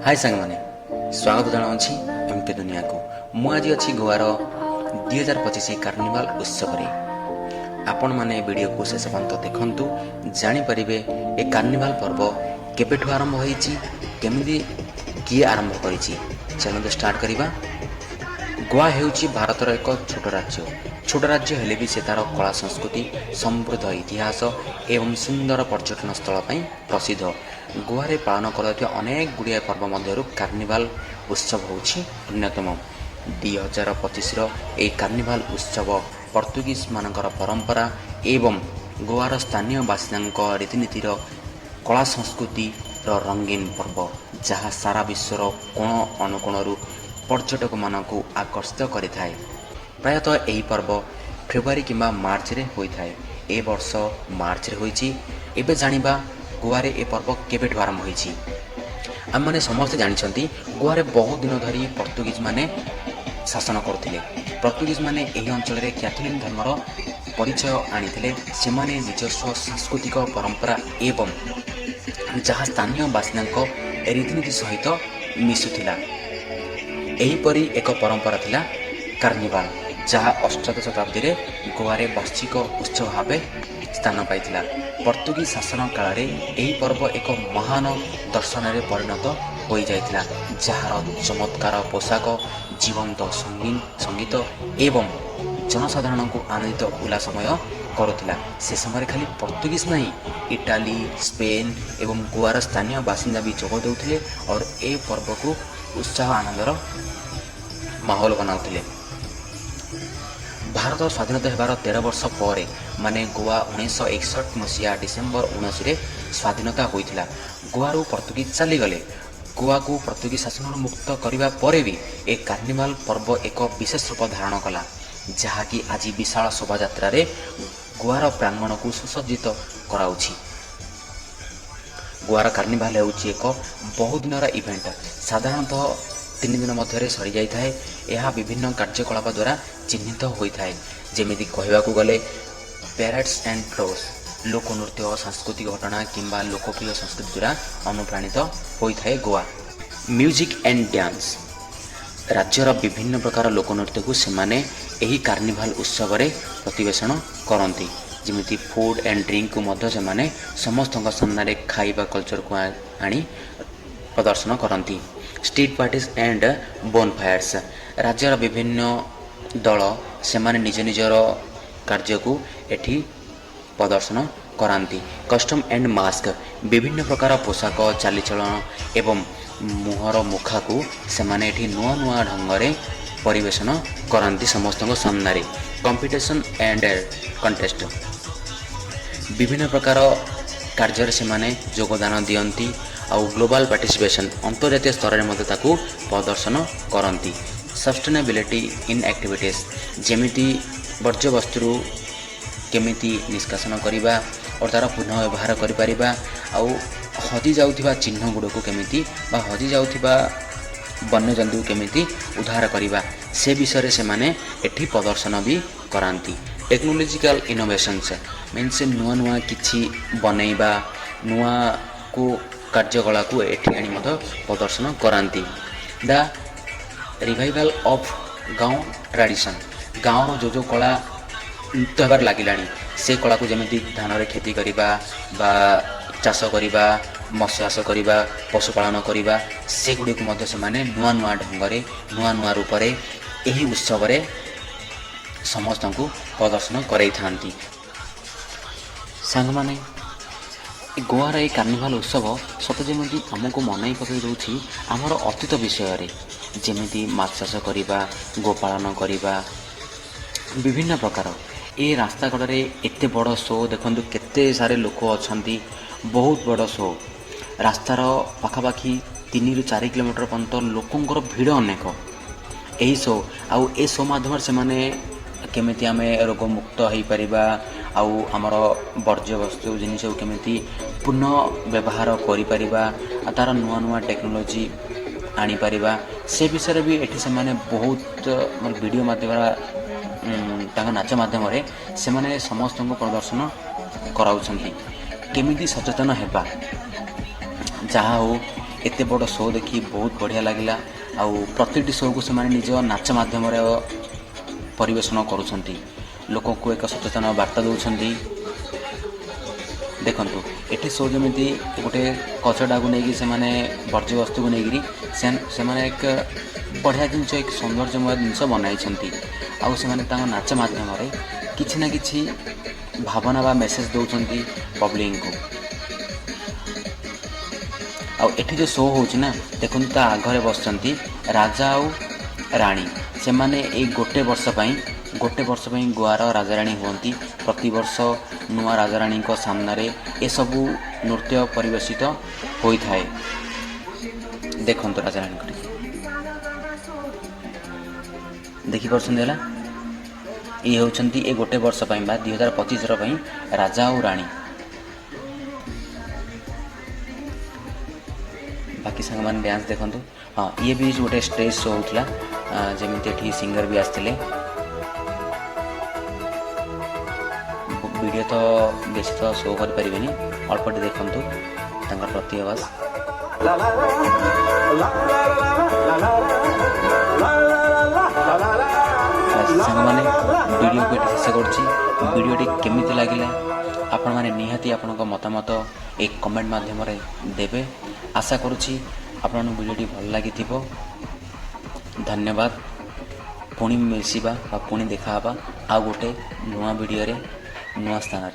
हाय सांगमाने स्वागत जनावि एमपी दुनिया को मु आज अच्छी गोवार 2025 कार्निवाल उत्सव आपण माने वीडियो को शेष पर्यंत देखंतु जानीपर ए कार्निवाल पर्व केबेठु आरंभ होईची केमिति किए आरंभ करिछि चलते स्टार्ट करिबा। गोवा हेउची भारतर एक छोट राज्य हेले भी से तार कला संस्कृति समृद्ध इतिहास एवं सुंदर पर्यटन स्थल पर प्रसिद्ध। गोवा पालन कर अनेक गुड़िया पर्व मध्य कार्निवाल उत्सव होउछि अन्यतम। 2025 कार्निवाल उत्सव पर्तुगीज मानकर परंपरा एवं गोवार स्थानीय बासिंदा रीतिनीतिर कला संस्कृति रंगीन पर्व जहाँ सारा विश्वर कोण अनुकोणरू पर्यटक मानकु आकर्षित करिथाए। प्रायतः यही पर्व फेब्रुआरी किंबा मार्च रे होइथाए। ए वर्ष मार्च रे होइछि। एबे जानिबा गोवा रे ए पर्व केबेठु आरंभ होइछि। आम माने समस्त जानिछंती गोवा रे बहुत दिन धरी पर्तुगीज माने शासन करथिले। पर्तुगीज माने एही अंचल रे कैथोलिक धर्मर परिचय आनिथिले। सेमाने निजस्व सांस्कृतिक परंपरा एवं जहाँ स्थानीय बासिंदा रीतिनीति सहित मिशुथिला। एहीपरी एक परंपरा थिला कार्निवाल जहाँ अष्टादश शताब्दी रे गोवा रे वार्षिक उत्सव भाव स्थान पाइथिला। पर्तुगीज शासन काल रे एही पर्व एक महान दर्शन रे परिणत हो जाइथिला जहाँ चमत्कार पोशाक जीवंत संगीत एवं जनसाधारण को आनंदित उल्लासमय करुथिला। से समय खाली पर्तुगीज नहीं इटाली स्पेन एवं गोवार स्थानीय बासिंदा भी जोग देउथिले और ए पर्व को उत्साह आनंदर माहौल बनाउथिले। भारत स्वाधीनता हेबार 13 वर्ष पर माने गोवा 1961 मसीहा डिसेम्बर 19 रे स्वाधीनता होइथिला। गोवारू पर्तुगीज चली गले। गोवा को पर्तुगीज शासन मुक्त करिबा परे भी ए कार्निवाल पर्व एक विशेष रूप धारण कला जहाँकि आज विशाल शोभा यात्रा रे गोवार प्रांगण को सुसज्जित कराउछि। गोवार कार्निवाल हेउछि एक बहुत दिन इवेंट साधारणतः 3 दिन मध्य सरी जाए। यह विभिन्न कार्यकलाप द्वारा चिन्हित होता है जमीती कहवाक गले पैरेड्स एंड फ्लोस लोकनृत्य सांस्कृतिक घटना किंबा लोकप्रिय संस्कृति द्वारा अनुप्राणित होता है। गोवा म्यूजिक एंड डांस राज्यर विभिन्न प्रकार लोकनृत्य को सेमाने एही कार्निवाल उत्सव रे प्रतिवेषण करती जमीती फूड एंड ड्रिंक को मध्य सेमाने समस्त सामने खाइबा कल्चर को आनी प्रदर्शन करती। स्ट्रीट पार्टीज एंड बोनफायर्स राज्यर विभिन्न दल सेमाने निज निजर कार्य को एठी प्रदर्शन करांती। कस्टम एंड मास्क विभिन्न प्रकार पोशाक चालीचलन एवं मुहर मुखा को सेमाने एठी नुआ नुआ ढंगरे परिवेषण करांती समस्त सामने। कंपटीशन एंड कंटेस्ट विभिन्न प्रकार कार्य सेमाने योगदान दियंती आउ ग्लोबल पार्टिसिपेशन अंतर्जातीय स्तर में प्रदर्शन करती। सस्टेनेबिलिटी इन एक्टिविटीज जेमिति वर्ज्य वस्तु केमिति निष्कासन करिबा और तार पुनः व्यवहार करिपारिबा आउ हजि जाउथिबा चिन्ह गुड़ को केमिति बा हजि जाउथिबा वन्यजंतु केमिति उद्धार करिबा से विषय से माने एठी प्रदर्शन भी करांती। टेक्नोलॉजिकल इनोवेशंस मीन्स नुआ नुआ किछि बनैबा नुआ को कार्यकला को एठी आनी मध्य प्रदर्शन करांती। द रिवाइवल ऑफ गाँव ट्रेडिशन गाँव जो कला लुप्त होबार लागिलानी से कला को जमीती धान रे खेती करिबा बा चाष करिबा मत्स्य चाष करिबा पशुपालन करिबा से गुडी को मध्य से माने नुआ नुआ ढंगरे नुआ नुआ रूप रे एही उत्सव रे समस्त को प्रदर्शन कराई थांती। सांग माने गोवार ये कार्निवाल उत्सव सत जमी आमको मन पकई दूसरी आमर अतीत विषय जमी माछ चाष करवा गोपालन करवा विभिन्न प्रकार ये रास्ता कड़े एत बड़ शो देखु केते सारे लोक अच्छा बहुत बड़ शो रास्तार पाखापाखि 3 ରୁ 4 किलोमीटर पर्यंत लोकंर भिड़ अनेक यही शो आउ ए शो माध्यम से माने केमिति आमे रोग मुक्त हो पारिबा आउ आमर वर्ज्य वस्तु जिनिस केमिति पुनः व्यवहार करि पारिबा आ तार नुआ नुआ टेक्नोलोजी आनी पारिबा से विषय भी एठी से माने बहुत वीडियो माध्यम तांका नाच माध्यम रे से माने समस्त को प्रदर्शन कराउछंती केमिति सचेतन हेबा जहाँ हो एते बड़ शो देखी बहुत बढ़िया लगिला। आउ प्रतिटी शो को से निज नाच माध्यम परिवेषण करुँच लोक को एक सचेतन वार्ता दौरान। देखु ये शो जमी गोटे कचड़ा को लेकिन से वर्ज्य वस्तु को लेकिन से एक बढ़िया जिनस एक सौंदर्यमय जिनस बनाई आउ से नाच माध्यम किसी ना किसी भावना बा मेसेज दौरान पब्लिक को। आउ एठी जो शो होची ना देखो ता आगे बस राजा आउ राणी से माने एक गोटे वर्ष गोवार राजा राणी होती। प्रति वर्ष नुआ राजा राणी को सामने ये सबू नृत्य परिवेशित होता है। देखो राजा राणी देखिपे ये होती ए गोटे वर्ष 2025 राजा और राणी। बाकी सांग मैंने डांस देखु। हाँ ये भी गोटे स्टेज शो होता जमी सिंगर भी आसते। वीडियो तो बेसी तो शो कर पारे अल्पटे देखु प्रति आवाज सांग मैंने वीडियो को शेष कर वीडियोटी केमिति लगिला आपण मैंने निहाती आपण मतामत एक कमेंट माध्यम देवे। आशा करुँची आपण वीडियोटी भल लगी। धन्यवाद। पुणी मिलवा पुणी देखा आ गोटे नुआ वीडियो नुआ स्थान।